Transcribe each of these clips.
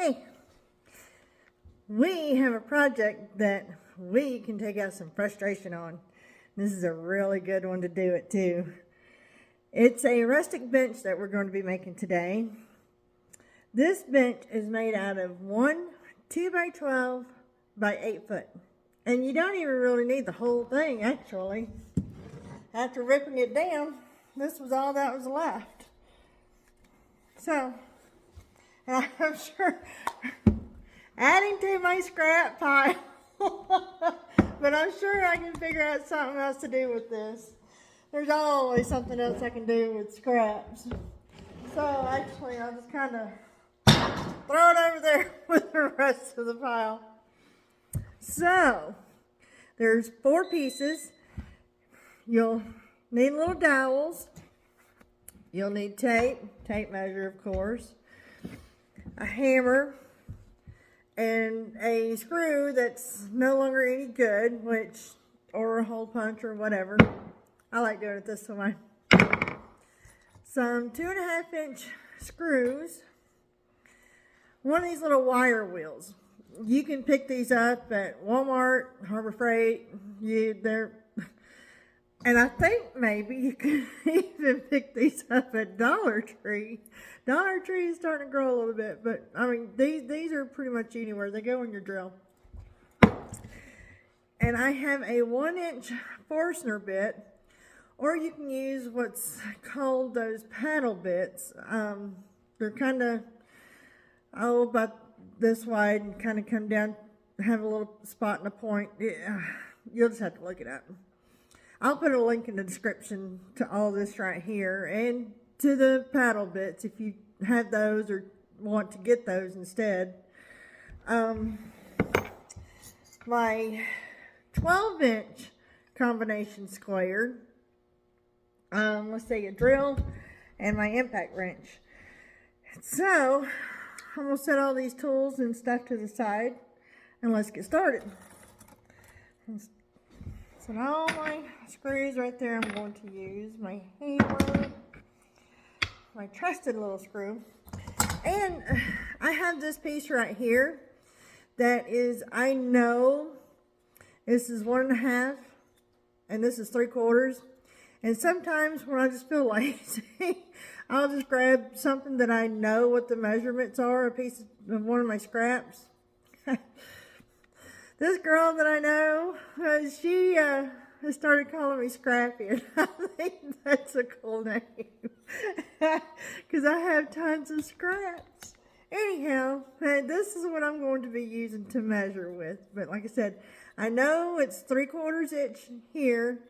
Hey, we have a project that we can take out some frustration on. This is a really good one to do it too. It's a rustic bench that we're going to be making today. This bench is made out of one 2x12 by 8 foot. And you don't even really need the whole thing actually. After ripping it down, this was all that was left. So, I'm sure adding to my scrap pile, but I'm sure I can figure out something else to do with this. There's always something else I can do with scraps. So actually I'll just kind of throw it over there with the rest of the pile. So, there's 4 pieces. You'll need little dowels. You'll need tape measure of course, a hammer, and a screw that's no longer any good, or a hole punch or whatever. I like doing it this way. Some 2.5 inch screws. One of these little wire wheels. You can pick these up at Walmart, Harbor Freight. And I think maybe you can even pick these up at Dollar Tree. Dollar Tree is starting to grow a little bit, but I mean, these are pretty much anywhere. They go in your drill. And I have a 1-inch Forstner bit, or you can use what's called those paddle bits. They're kind of, about this wide and kind of come down, have a little spot and a point. Yeah, you'll just have to look it up. I'll put a link in the description to all this right here and to the paddle bits if you have those or want to get those instead. My 12-inch combination square, let's say a drill and my impact wrench. So I'm going to set all these tools and stuff to the side and let's get started. So all my screws right there, I'm going to use my hammer, my trusted little screw. And I have this piece right here that is, I know this is 1.5 and this is 3/4. And sometimes when I just feel lazy, I'll just grab something that I know what the measurements are, a piece of one of my scraps. This girl that I know, she has started calling me Scrappy, and I think that's a cool name because I have tons of scraps. Anyhow, this is what I'm going to be using to measure with. But like I said, I know it's 3/4 inch here,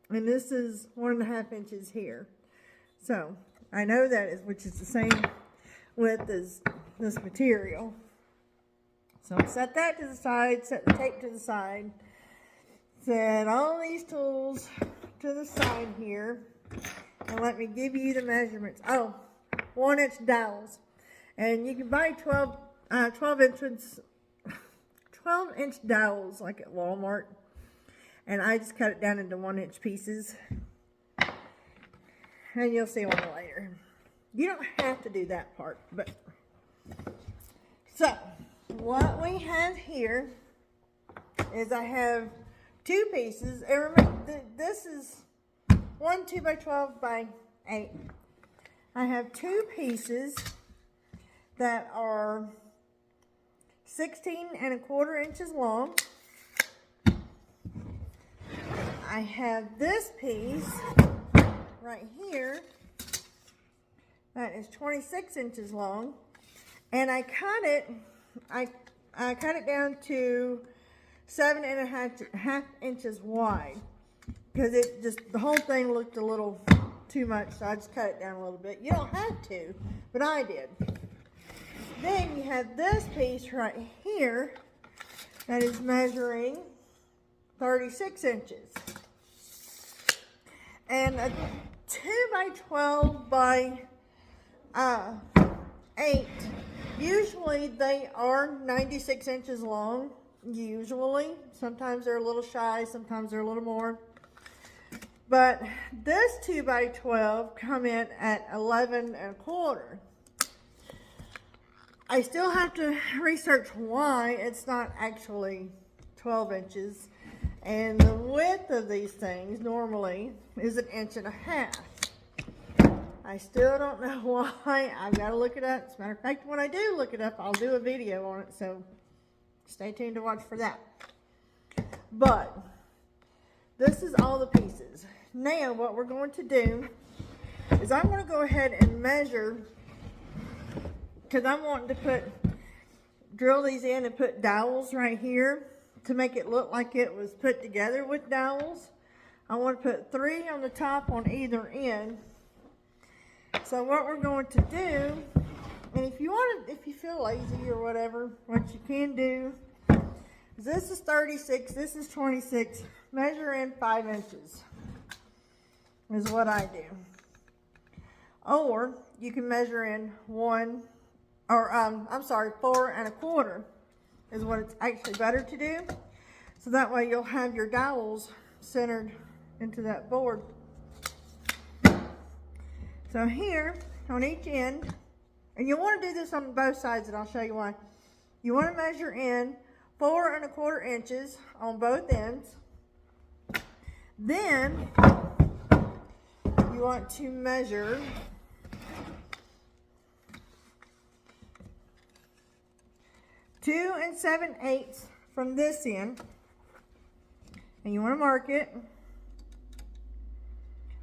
and this is 1.5 inches here. So I know that is, which is the same width as this material. So set that to the side, set the tape to the side, set all these tools to the side here, and let me give you the measurements. Oh, 1-inch dowels. And you can buy 12-inch dowels like at Walmart. And I just cut it down into 1-inch pieces. And you'll see one later. You don't have to do that part, but so what we have here is I have 2 pieces. And remember, this is one 2x12 by 8. I have 2 pieces that are 16.25 inches long. I have this piece right here that is 26 inches long, and I cut it. I cut it down to 7.5 inches wide because the whole thing looked a little too much, so I just cut it down a little bit. You don't have to, but I did. Then you have this piece right here that is measuring 36 inches. And a 2x12 by 8, usually they are 96 inches long, usually. Sometimes they're a little shy, sometimes they're a little more. But this 2x12 come in at 11.25. I still have to research why it's not actually 12 inches. And the width of these things normally is 1.5 inches. I still don't know why. I've got to look it up. As a matter of fact, when I do look it up, I'll do a video on it. So stay tuned to watch for that. But this is all the pieces. Now what we're going to do is I'm going to go ahead and measure, because I'm wanting to drill these in and put dowels right here to make it look like it was put together with dowels. I want to put 3 on the top on either end. So what we're going to do, and if you feel lazy or whatever, what you can do is, this is 36, this is 26, measure in 5 inches is what I do. Or you can measure in 4 1/4 is what it's actually better to do. So that way you'll have your dowels centered into that board. So here on each end, and you want to do this on both sides, and I'll show you why. You want to measure in 4 1/4 inches on both ends. Then you want to measure 2 7/8 from this end, and you want to mark it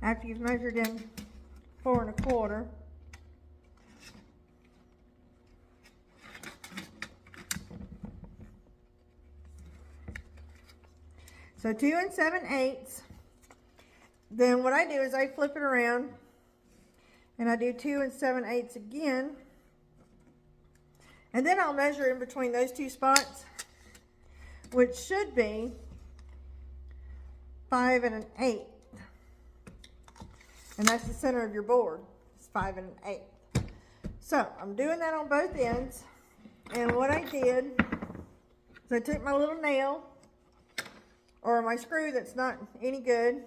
after you've measured in 4 1/4. So 2 7/8. Then what I do is I flip it around and I do 2 7/8 again. And then I'll measure in between those two spots, which should be 5 1/8. And that's the center of your board. It's 5 1/8. So I'm doing that on both ends. And what I did is I took my little nail, or my screw that's not any good,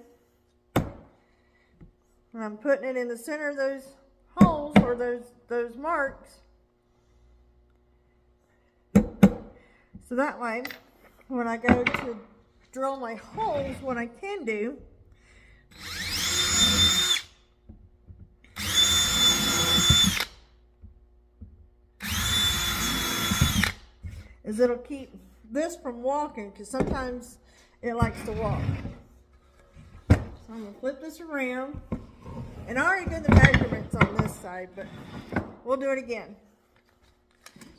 and I'm putting it in the center of those holes, or those marks. So that way, when I go to drill my holes, what I can do is it'll keep this from walking, because sometimes it likes to walk. So I'm going to flip this around. And I already did the measurements on this side, but we'll do it again.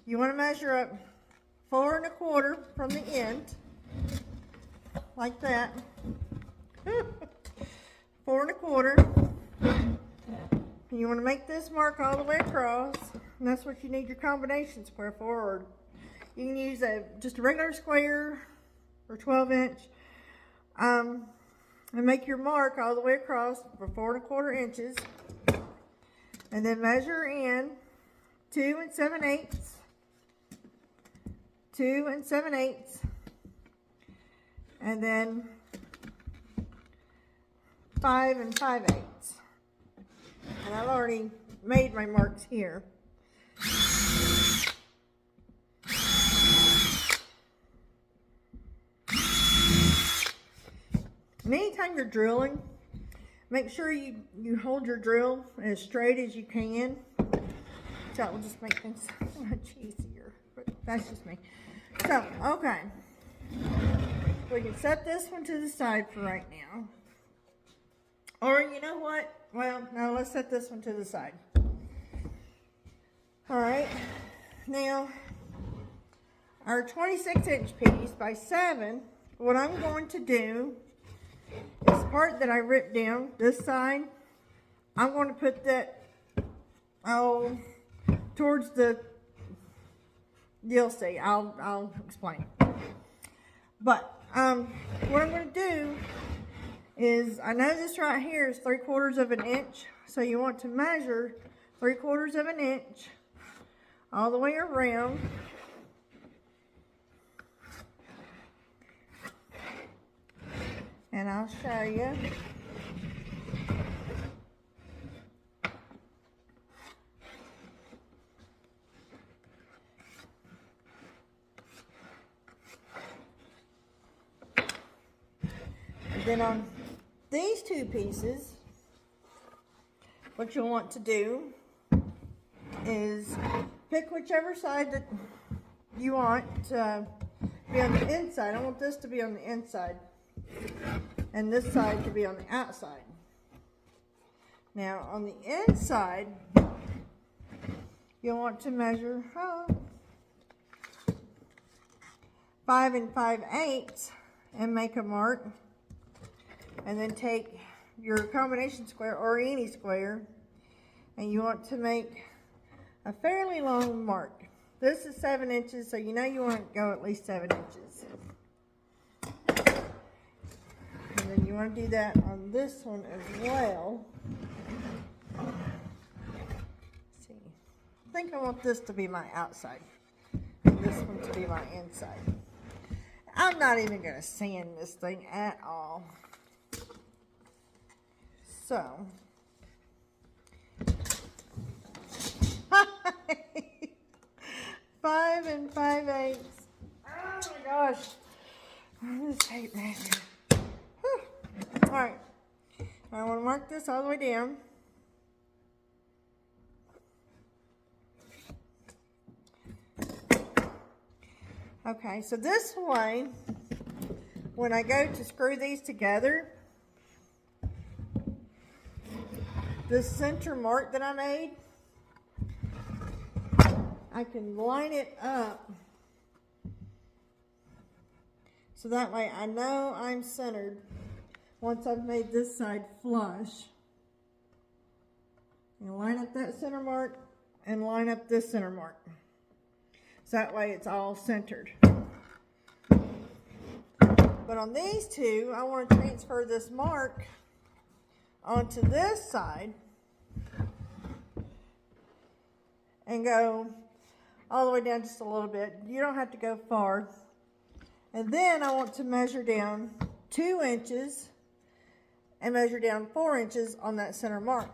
You want to measure up 4 1/4 from the end, like that. 4 1/4. You want to make this mark all the way across, and that's what you need your combination square for. Or you can use just a regular square or 12 inch, and make your mark all the way across for 4 1/4 inches, and then measure in 2 7/8, 2 7/8, and then 5 5/8. And I've already made my marks here. And anytime you're drilling, make sure you hold your drill as straight as you can. That will just make things so much easier. But that's just me. So, okay. We can set this one to the side for right now. Or, you know what? Well, no, let's set this one to the side. Alright. Now, our 26-inch piece by 7, what I'm going to do is the part that I ripped down, this side, I'm going to put that, towards the, you'll see, I'll explain. But, what I'm going to do is, I know this right here is 3/4 of an inch, so you want to measure 3/4 of an inch all the way around. And I'll show you. Then on these two pieces, what you'll want to do is pick whichever side that you want to be on the inside. I want this to be on the inside and this side to be on the outside. Now on the inside, you'll want to measure 5 5/8 and make a mark, and then take your combination square or any square, and you want to make a fairly long mark. This is 7 inches, so you know you want to go at least 7 inches. And then you want to do that on this one as well. Let's see. I think I want this to be my outside and this one to be my inside. I'm not even going to sand this thing at all. So, 5 5/8. Oh my gosh. This tape measure. Alright. I want to mark this all the way down. Okay, so this way, when I go to screw these together, this center mark that I made, I can line it up so that way I know I'm centered once I've made this side flush. And line up that center mark and line up this center mark. So that way it's all centered. But on these two, I want to transfer this mark onto this side and go all the way down just a little bit. You don't have to go far. And then I want to measure down 2 inches and measure down 4 inches on that center mark,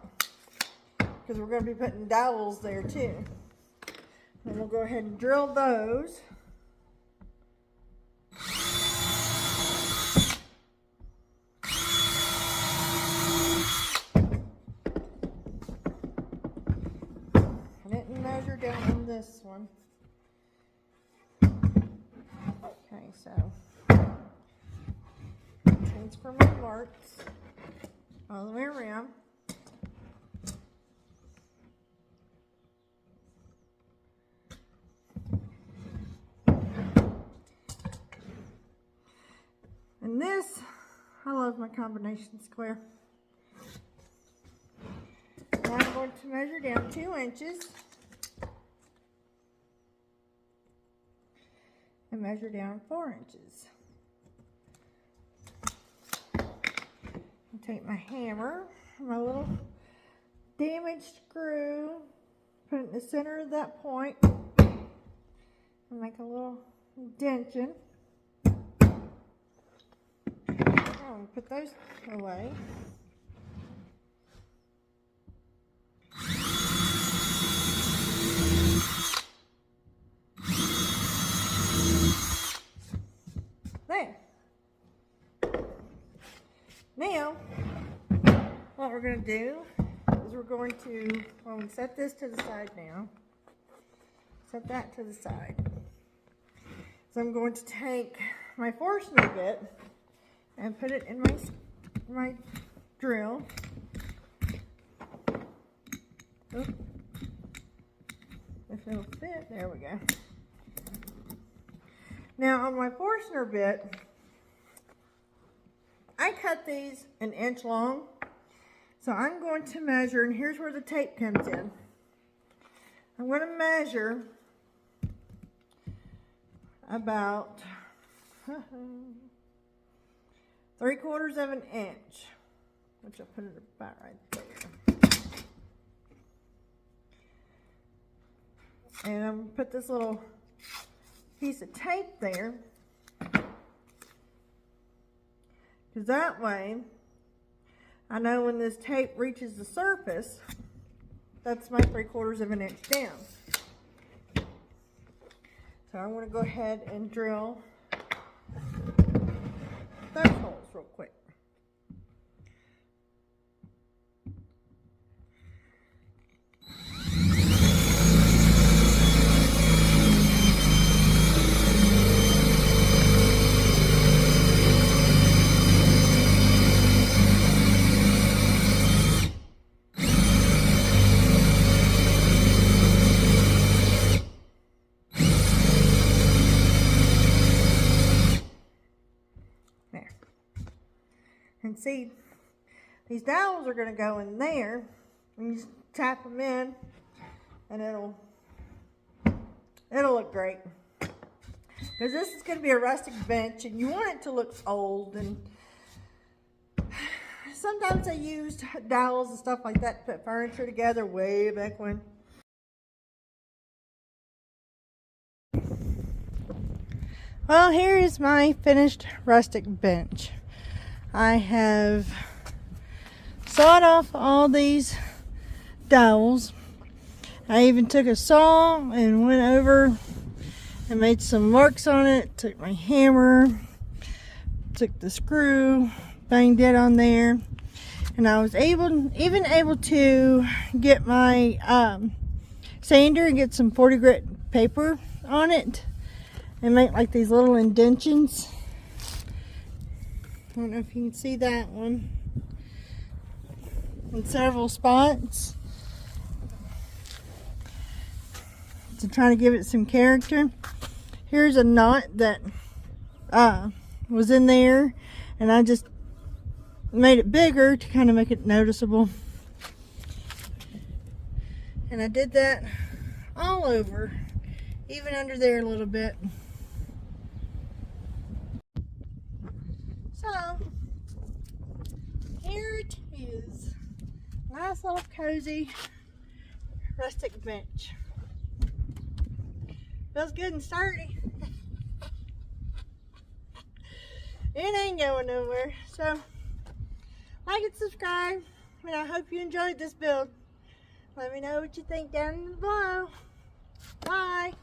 because we're going to be putting dowels there too. And we'll go ahead and drill those. I didn't measure down on this one. Okay, so transfer my marks all the way around. And this, I love my combination square. Now I'm going to measure down 2 inches and measure down 4 inches. And take my hammer, my little damaged screw, put it in the center of that point, and make a little indentation. I'll put those away. There. Now, what we're going to do is we're going to, well, we set this to the side now. Set that to the side. So I'm going to take my Forstner bit and put it in my drill. Oop. If it'll fit, there we go. Now on my Forstner bit, I cut these 1 inch long. So I'm going to measure, and here's where the tape comes in. I'm going to measure about 3/4 of an inch, which I'll put it about right there. And I'm going to put this little piece of tape there, because that way I know when this tape reaches the surface, that's my 3/4 of an inch down. So I'm going to go ahead and drill those holes real quick. can see, these dowels are going to go in there. And you just tap them in, and it'll look great. Because this is going to be a rustic bench, and you want it to look old. And sometimes I used dowels and stuff like that to put furniture together way back when. Well, here is my finished rustic bench. I have sawed off all these dowels. I even took a saw and went over and made some marks on it. Took my hammer, took the screw, banged it on there, and I was even able to get my sander and get some 40 grit paper on it and make like these little indentions. I don't know if you can see that one in several spots to try to give it some character. Here's a knot that was in there, and I just made it bigger to kind of make it noticeable. And I did that all over, even under there a little bit. So here it is. Nice little cozy rustic bench. Feels good and sturdy. It ain't going nowhere. So like and subscribe, and I hope you enjoyed this build. Let me know what you think down below. Bye.